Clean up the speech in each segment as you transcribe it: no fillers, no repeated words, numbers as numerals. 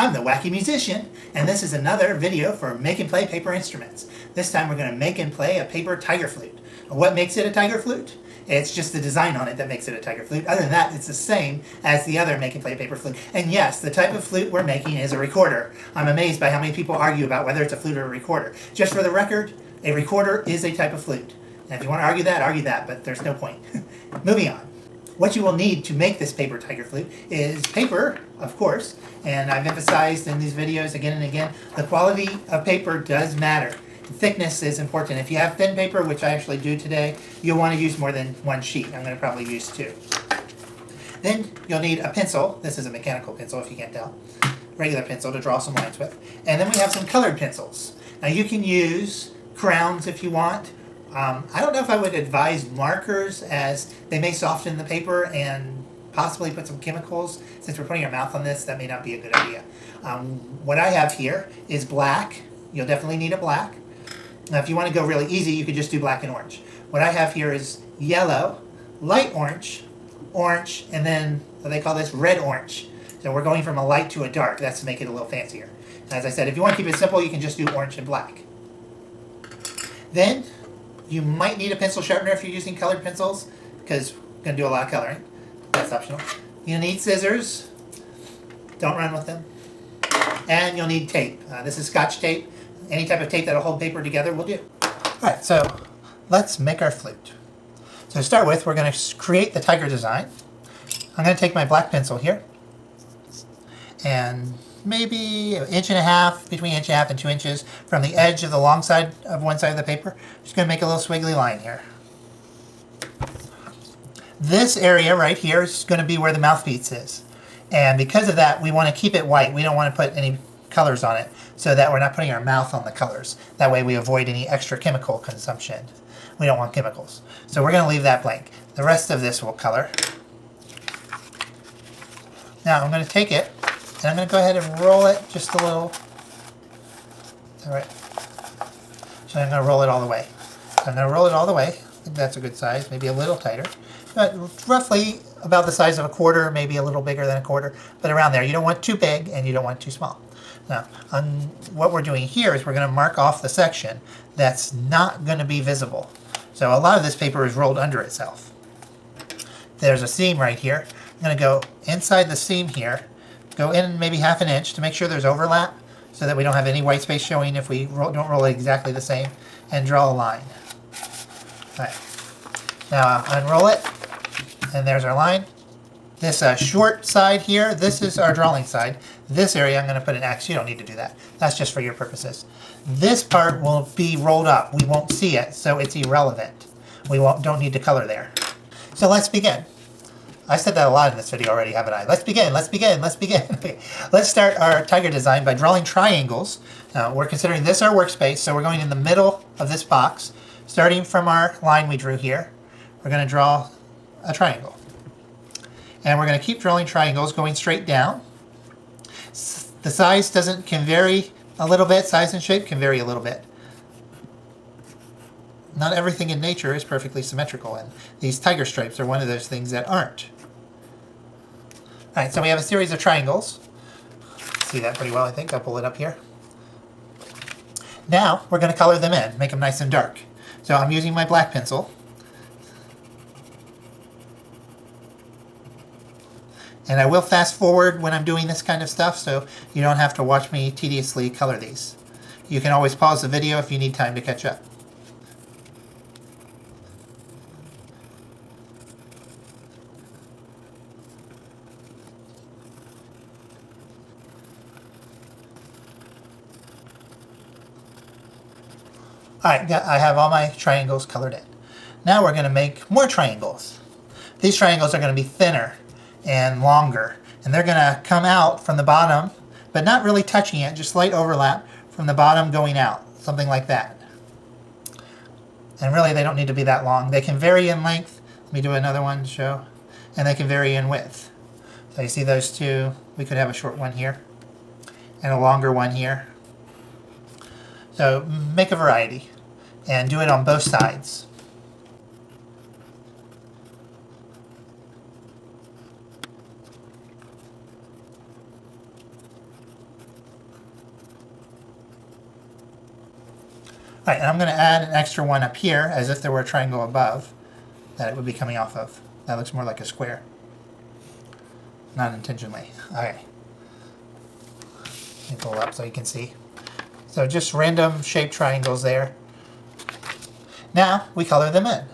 I'm the Wacky Musician, and this is another video for Make and Play Paper Instruments. This time we're going to make and play a paper tiger flute. What makes it a tiger flute? It's just the design on it that makes it a tiger flute. Other than that, it's the same as the other Make and Play paper flute. And yes, the type of flute we're making is a recorder. I'm amazed by how many people argue about whether it's a flute or a recorder. Just for the record, a recorder is a type of flute. And if you want to argue that, but there's no point. Moving on. What you will need to make this paper tiger flute is paper, of course, and I've emphasized in these videos again and again, the quality of paper does matter. Thickness is important. If you have thin paper, which I actually do today, you'll want to use more than one sheet. I'm going to probably use two. Then you'll need a pencil. This is a mechanical pencil if you can't tell. Regular pencil to draw some lines with. And then we have some colored pencils. Now you can use crowns if you want. I don't know if I would advise markers, as they may soften the paper and possibly put some chemicals. Since we're putting our mouth on this, that may not be a good idea. What I have here is black. You'll definitely need a black. Now if you want to go really easy, you could just do black and orange. What I have here is yellow, light orange, orange, and then what they call this red-orange. So we're going from a light to a dark. That's to make it a little fancier. As I said, if you want to keep it simple, you can just do orange and black. Then you might need a pencil sharpener if you're using colored pencils, because we're going to do a lot of coloring. That's optional. You'll need scissors. Don't run with them. And you'll need tape. This is Scotch tape. Any type of tape that'll hold paper together will do. Alright, so let's make our flute. So to start with, we're going to create the tiger design. I'm going to take my black pencil here, and maybe an inch and a half, between an inch and a half and 2 inches from the edge of the long side of one side of the paper. Just going to make a little squiggly line here. This area right here is going to be where the mouthpiece is. And because of that, we want to keep it white. We don't want to put any colors on it, so that we're not putting our mouth on the colors. That way we avoid any extra chemical consumption. We don't want chemicals. So we're going to leave that blank. The rest of this will color. Now I'm going to take it, and I'm going to go ahead and roll it just a little. Alright. So I'm going to roll it all the way. So I'm going to roll it all the way. I think that's a good size, maybe a little tighter. But roughly about the size of a quarter, maybe a little bigger than a quarter, but around there. You don't want too big and you don't want too small. Now, what we're doing here is we're going to mark off the section that's not going to be visible. So a lot of this paper is rolled under itself. There's a seam right here. I'm going to go inside the seam here, go in maybe half an inch to make sure there's overlap so that we don't have any white space showing if we don't roll it exactly the same, and draw a line. All right. Now unroll it, and there's our line. This short side here, this is our drawing side. This area I'm going to put an X. You don't need to do that. That's just for your purposes. This part will be rolled up. We won't see it, so it's irrelevant. We don't need to color there. So let's begin. I said that a lot in this video already, haven't I? Let's begin, let's begin, let's begin. Okay. Let's start our tiger design by drawing triangles. We're considering this our workspace, so we're going in the middle of this box. Starting from our line we drew here, we're going to draw a triangle. And we're going to keep drawing triangles going straight down. The size can vary a little bit. Size and shape can vary a little bit. Not everything in nature is perfectly symmetrical, and these tiger stripes are one of those things that aren't. Alright, so we have a series of triangles. See that pretty well, I think. I'll pull it up here. Now we're going to color them in, make them nice and dark. So I'm using my black pencil. And I will fast forward when I'm doing this kind of stuff, so you don't have to watch me tediously color these. You can always pause the video if you need time to catch up. Alright, I have all my triangles colored in. Now we're going to make more triangles. These triangles are going to be thinner and longer, and they're going to come out from the bottom, but not really touching it, just slight overlap from the bottom going out, something like that. And really they don't need to be that long. They can vary in length. Let me do another one to show. And they can vary in width. So you see those two. We could have a short one here and a longer one here. So make a variety and do it on both sides. Alright, and I'm going to add an extra one up here as if there were a triangle above that it would be coming off of. That looks more like a square. Not intentionally. Okay. Let me pull up so you can see. So just random shaped triangles there. Now we color them in.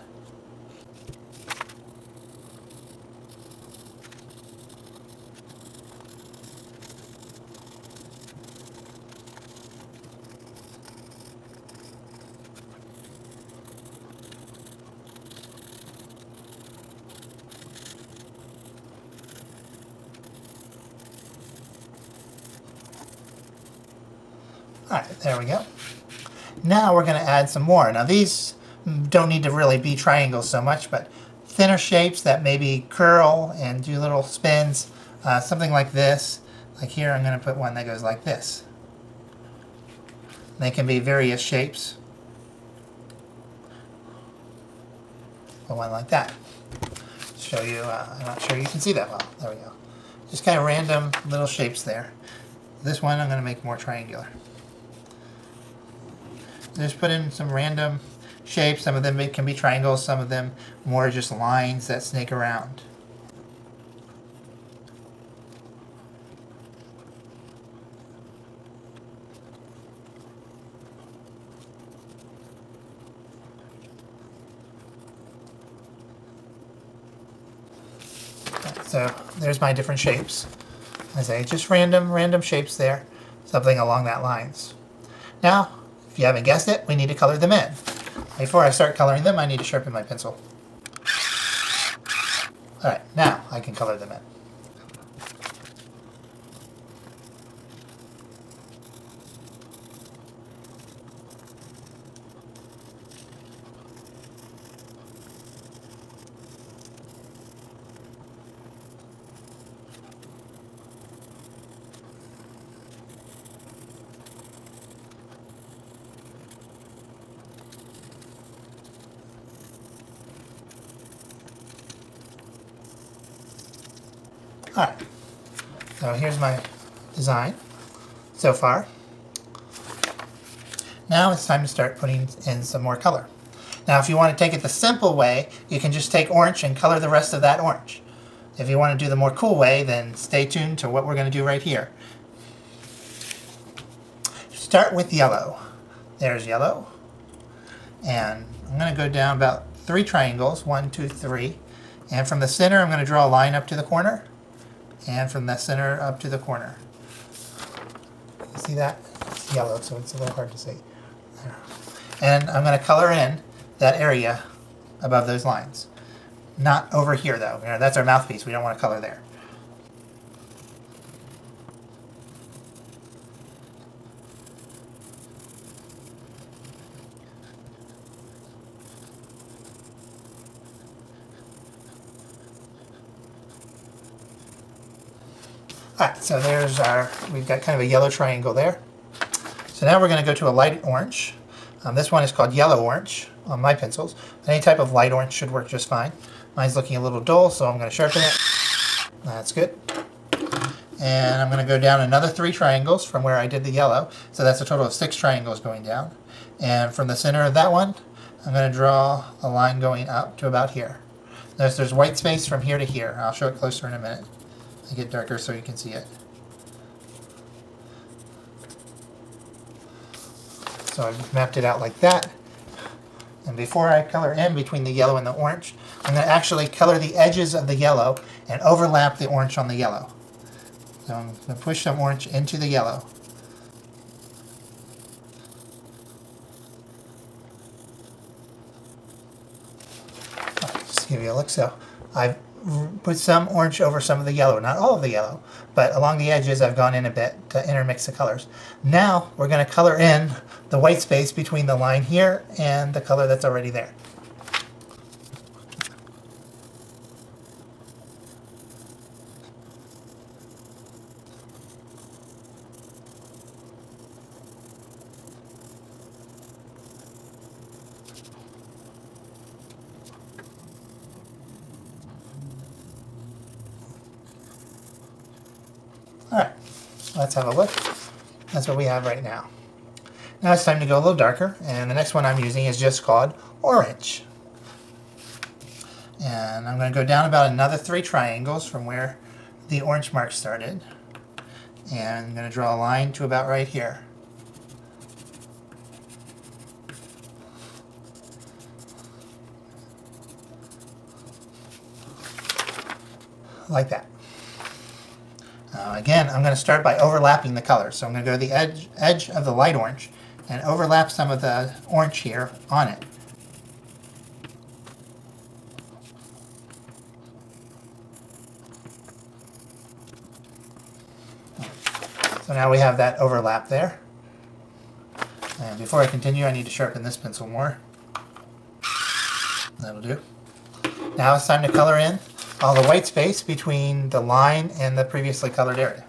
Alright, there we go. Now we're going to add some more. Now these don't need to really be triangles so much, but thinner shapes that maybe curl and do little spins, something like this. Like here I'm going to put one that goes like this. They can be various shapes. Put one like that. Show you, I'm not sure you can see that well. There we go. Just kind of random little shapes there. This one I'm going to make more triangular. Just put in some random shapes. Some of them can be triangles, some of them more just lines that snake around. So there's my different shapes. I say just random shapes there, something along that lines. Now, if you haven't guessed it, we need to color them in. Before I start coloring them, I need to sharpen my pencil. Alright, now I can color them in. Alright, so here's my design so far. Now it's time to start putting in some more color. Now if you want to take it the simple way, you can just take orange and color the rest of that orange. If you want to do the more cool way, then stay tuned to what we're going to do right here. Start with yellow. There's yellow. And I'm going to go down about 3 triangles, 1, 2, 3. And from the center I'm going to draw a line up to the corner. And from the center up to the corner. You see that? It's yellow, so it's a little hard to see. There. And I'm going to color in that area above those lines. Not over here, though. You know, that's our mouthpiece. We don't want to color there. Alright, so there's we've got kind of a yellow triangle there. So now we're going to go to a light orange. This one is called yellow orange on my pencils. Any type of light orange should work just fine. Mine's looking a little dull, so I'm going to sharpen it. That's good. And I'm going to go down another 3 triangles from where I did the yellow. So that's a total of 6 triangles going down. And from the center of that one, I'm going to draw a line going up to about here. Notice there's white space from here to here. I'll show it closer in a minute. Make it darker so you can see it. So I've mapped it out like that. And before I color in between the yellow and the orange, I'm going to actually color the edges of the yellow and overlap the orange on the yellow. So I'm going to push some orange into the yellow. Just to give you a look. So I've put some orange over some of the yellow, not all of the yellow, but along the edges I've gone in a bit to intermix the colors. Now we're going to color in the white space between the line here and the color that's already there. Alright, let's have a look. That's what we have right now. Now it's time to go a little darker, and the next one I'm using is just called Orange. And I'm going to go down about another 3 triangles from where the orange mark started. And I'm going to draw a line to about right here. Like that. Again, I'm going to start by overlapping the colors. So I'm going to go to the edge of the light orange and overlap some of the orange here on it. So now we have that overlap there. And before I continue, I need to sharpen this pencil more. That'll do. Now it's time to color in all the white space between the line and the previously colored area.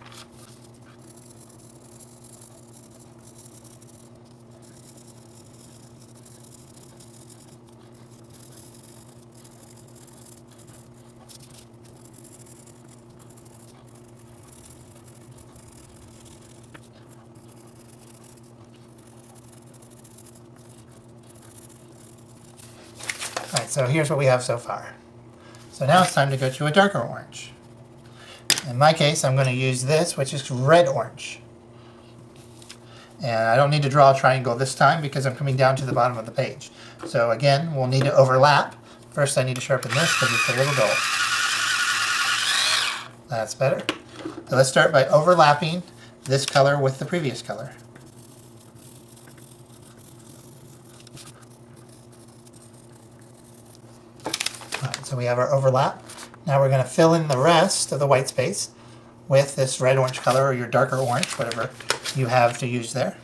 Alright, so here's what we have so far. So now it's time to go to a darker orange. In my case, I'm going to use this, which is red orange. And I don't need to draw a triangle this time because I'm coming down to the bottom of the page. So again, we'll need to overlap. First I need to sharpen this because it's a little dull. That's better. So let's start by overlapping this color with the previous color. So we have our overlap. Now we're going to fill in the rest of the white space with this red-orange color, or your darker orange, whatever you have to use there.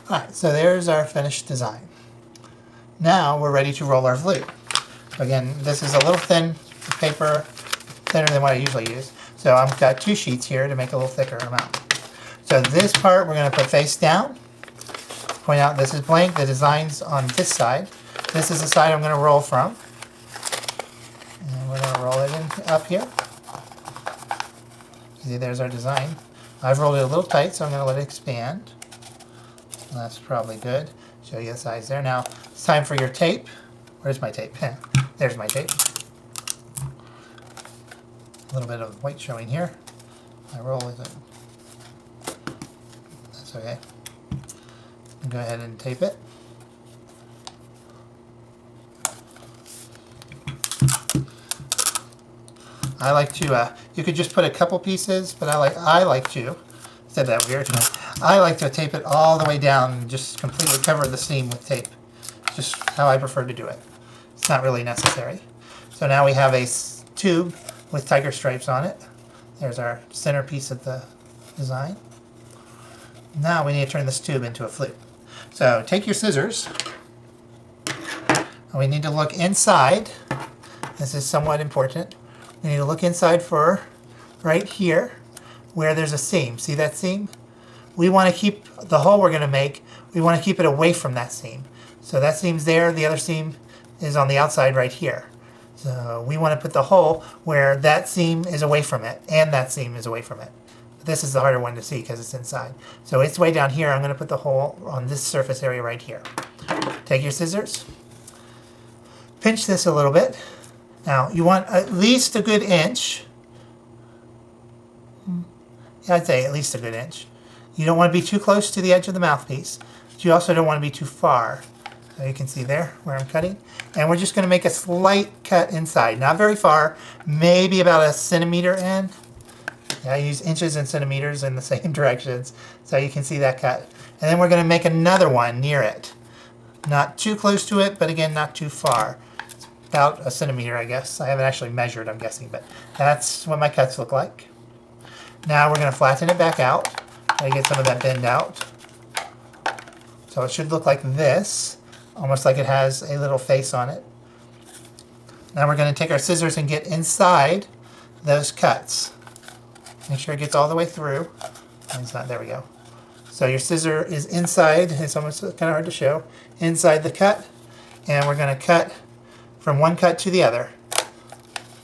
Alright, so there's our finished design. Now we're ready to roll our flute. Again, this is a little thin paper, thinner than what I usually use. So I've got 2 sheets here to make a little thicker amount. So this part we're going to put face down. Point out this is blank, the design's on this side. This is the side I'm going to roll from. And we're going to roll it in up here. See, there's our design. I've rolled it a little tight, so I'm going to let it expand. That's probably good. Show you the size there. Now it's time for your tape. Where's my tape? There's my tape. A little bit of white showing here. I roll with it. That's okay. Go ahead and tape it. I like to, you could just put a couple pieces, but I like to, said that weird, I like to tape it all the way down and just completely cover the seam with tape. Just how I prefer to do it. It's not really necessary. So now we have a tube with tiger stripes on it. There's our center piece of the design. Now we need to turn this tube into a flute. So take your scissors. And we need to look inside. This is somewhat important. We need to look inside for right here where there's a seam. See that seam? We want to keep the hole we're going to make, we want to keep it away from that seam. So that seam's there, the other seam is on the outside right here. So we want to put the hole where that seam is away from it and that seam is away from it. But this is the harder one to see because it's inside. So it's way down here. I'm going to put the hole on this surface area right here. Take your scissors, pinch this a little bit. Now you want at least a good inch. Yeah, I'd say at least a good inch. You don't want to be too close to the edge of the mouthpiece, but you also don't want to be too far. So you can see there where I'm cutting. And we're just going to make a slight cut inside. Not very far, maybe about a centimeter in. Yeah, I use inches and centimeters in the same directions, so you can see that cut. And then we're going to make another one near it. Not too close to it, but again, not too far. about a centimeter, I guess. I haven't actually measured, I'm guessing, but that's what my cuts look like. Now we're going to flatten it back out. I get some of that bend out. So it should look like this, almost like it has a little face on it. Now we're going to take our scissors and get inside those cuts. Make sure it gets all the way through. It's not, there we go. So your scissor is inside, it's almost kind of hard to show, inside the cut. And we're going to cut from one cut to the other.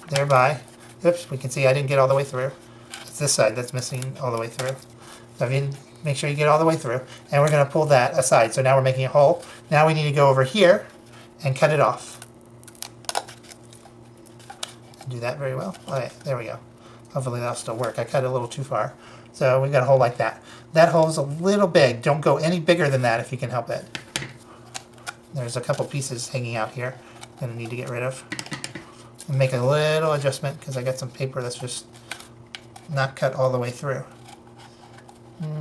Thereby, oops, we can see I didn't get all the way through. It's this side that's missing all the way through. So make sure you get all the way through. And we're going to pull that aside. So now we're making a hole. Now we need to go over here and cut it off. Do that very well. Okay, there we go. Hopefully that'll still work. I cut it a little too far. So we've got a hole like that. That hole's a little big. Don't go any bigger than that if you can help it. There's a couple pieces hanging out here I'm going to need to get rid of. And make a little adjustment because I got some paper that's just not cut all the way through.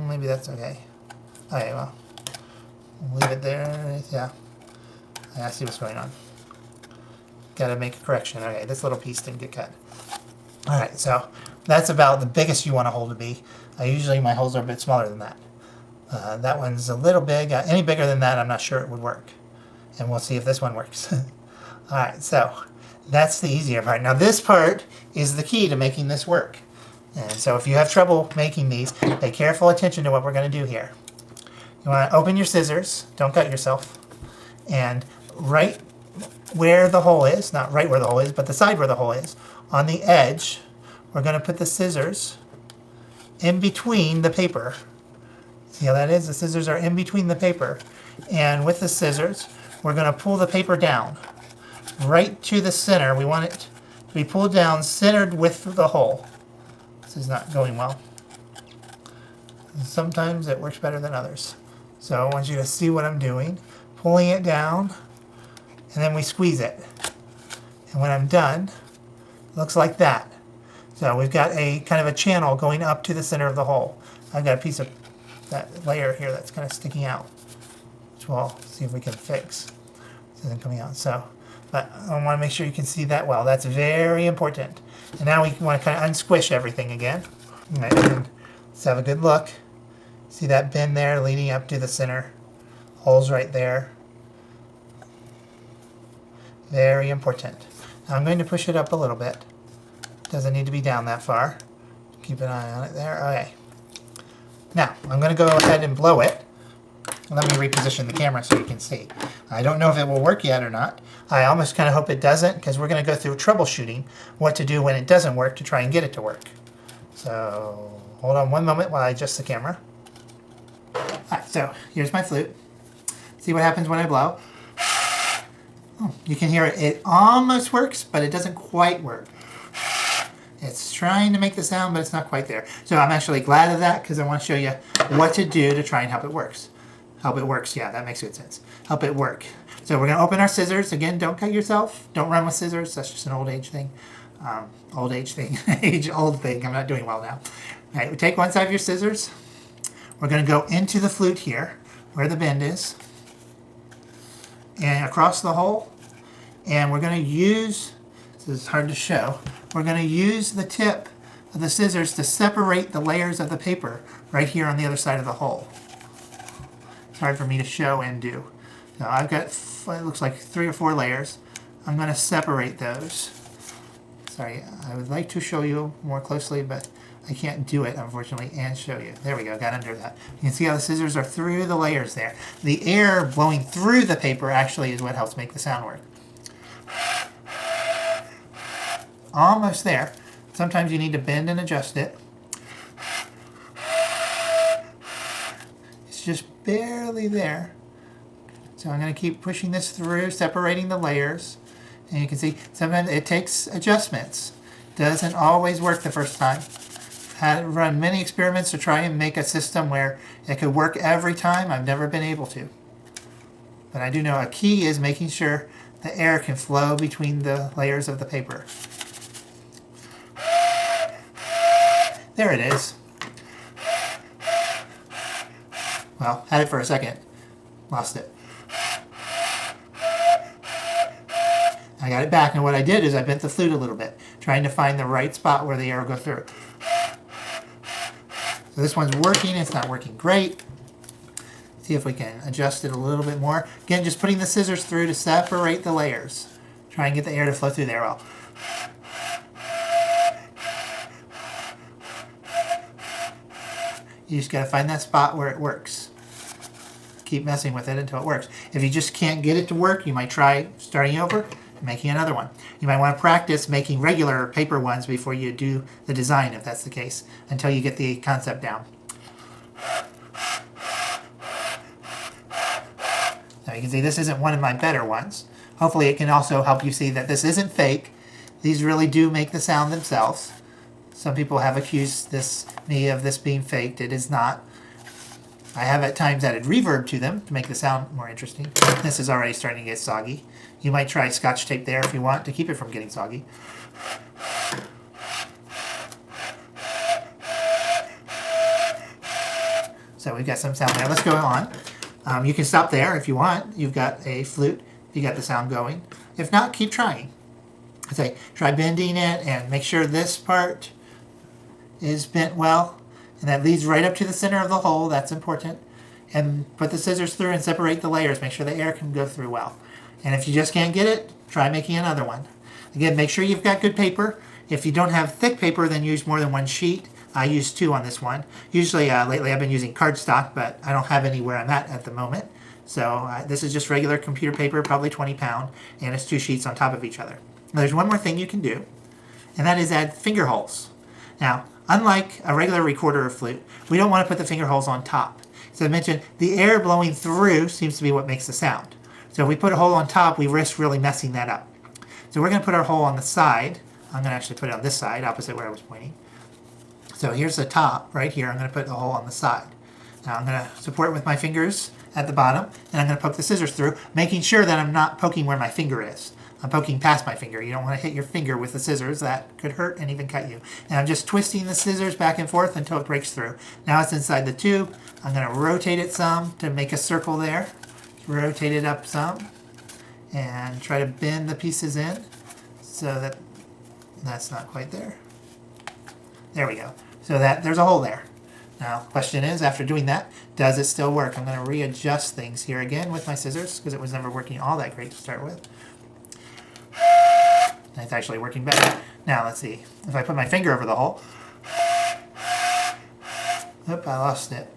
Maybe that's okay. Okay, well, leave it there. Yeah. I see what's going on. Gotta make a correction. Okay, this little piece didn't get cut. Alright, so that's about the biggest you want a hole to be. Usually my holes are a bit smaller than that. That one's a little big. Any bigger than that, I'm not sure it would work. And we'll see if this one works. Alright, so that's the easier part. Now this part is the key to making this work. And so if you have trouble making these, pay careful attention to what we're going to do here. You want to open your scissors, don't cut yourself, and right where the hole is, not right where the hole is, but the side where the hole is, on the edge, we're going to put the scissors in between the paper. See how that is? The scissors are in between the paper. And with the scissors, we're going to pull the paper down right to the center. We want it to be pulled down centered with the hole. This is not going well. Sometimes it works better than others. So I want you to see what I'm doing. Pulling it down, and then we squeeze it. And when I'm done, it looks like that. So we've got a kind of a channel going up to the center of the hole. I've got a piece of that layer here that's kind of sticking out, which we'll see if we can fix. This isn't coming out. So, but I want to make sure you can see that well. That's very important. And now we want to kind of unsquish everything again. Right, and let's have a good look. See that bend there leading up to the center. Holes right there. Very important. Now I'm going to push it up a little bit. Doesn't need to be down that far. Keep an eye on it there. Okay. Now, I'm going to go ahead and blow it. Let me reposition the camera so you can see. I don't know if it will work yet or not. I almost kind of hope it doesn't, because we're going to go through troubleshooting what to do when it doesn't work to try and get it to work. So, hold on one moment while I adjust the camera. Alright, so here's my flute. See what happens when I blow. Oh, you can hear it. It almost works, but it doesn't quite work. It's trying to make the sound, but it's not quite there. So I'm actually glad of that, because I want to show you what to do to try and help it work. Help it works. Yeah, that makes good sense. Help it work. So we're going to open our scissors. Again, don't cut yourself. Don't run with scissors. That's just an old age thing. Age-old thing. I'm not doing well now. All right, we take one side of your scissors. We're going to go into the flute here, where the bend is, and across the hole. And we're going to use, this is hard to show, we're going to use the tip of the scissors to separate the layers of the paper right here on the other side of the hole. It's hard for me to show and do. Now I've got, it looks like 3 or 4 layers. I'm going to separate those. Sorry, I would like to show you more closely, but I can't do it, unfortunately, and show you. There we go, got under that. You can see how the scissors are through the layers there. The air blowing through the paper actually is what helps make the sound work. Almost there. Sometimes you need to bend and adjust it. It's just barely there. So I'm going to keep pushing this through, separating the layers. And you can see sometimes it takes adjustments. Doesn't always work the first time. Had run many experiments to try and make a system where it could work every time. I've never been able to. But I do know a key is making sure the air can flow between the layers of the paper. There it is. Well, had it for a second. Lost it. I got it back, and what I did is I bent the flute a little bit, trying to find the right spot where the air will go through. So this one's working. It's not working great. See if we can adjust it a little bit more. Again, just putting the scissors through to separate the layers. Try and get the air to flow through there well. You just got to find that spot where it works. Keep messing with it until it works. If you just can't get it to work, you might try starting over and making another one. You might want to practice making regular paper ones before you do the design, if that's the case, until you get the concept down. Now you can see this isn't one of my better ones. Hopefully it can also help you see that this isn't fake. These really do make the sound themselves. Some people have accused me of this being faked. It is not. I have at times added reverb to them to make the sound more interesting. This is already starting to get soggy. You might try Scotch tape there if you want to keep it from getting soggy. So we've got some sound there. Let's go on. You can stop there if you want. You've got a flute. You got the sound going. If not, keep trying. I say try bending it and make sure this part is bent well, and that leads right up to the center of the hole. That's important. And put the scissors through and separate the layers. Make sure the air can go through well. And if you just can't get it, try making another one. Again, make sure you've got good paper. If you don't have thick paper, then use more than one sheet. I use 2 on this one. Usually, lately I've been using cardstock, but I don't have any where I'm at the moment. So this is just regular computer paper, probably 20 pound, and it's 2 sheets on top of each other. Now, there's one more thing you can do, and that is add finger holes. Now, unlike a regular recorder or flute, we don't want to put the finger holes on top. So I mentioned the air blowing through seems to be what makes the sound. So if we put a hole on top, we risk really messing that up. So we're going to put our hole on the side. I'm going to actually put it on this side, opposite where I was pointing. So here's the top right here. I'm going to put the hole on the side. Now I'm going to support it with my fingers at the bottom, and I'm going to poke the scissors through, making sure that I'm not poking where my finger is. I'm poking past my finger. You don't want to hit your finger with the scissors. That could hurt and even cut you. And I'm just twisting the scissors back and forth until it breaks through. Now it's inside the tube. I'm going to rotate it some to make a circle there. Rotate it up some and try to bend the pieces in so that that's not quite there. There we go. So that there's a hole there. Now, question is, after doing that, does it still work? I'm going to readjust things here again with my scissors because it was never working all that great to start with. It's actually working better. Now, let's see. If I put my finger over the hole. Oop, I lost it.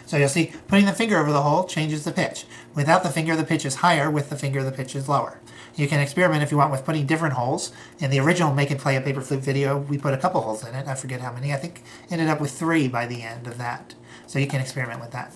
So you'll see, putting the finger over the hole changes the pitch. Without the finger, the pitch is higher. With the finger, the pitch is lower. You can experiment if you want with putting different holes. In the original Make and Play a Paper Flute video, we put a couple holes in it. I forget how many. I think ended up with 3 by the end of that. So you can experiment with that.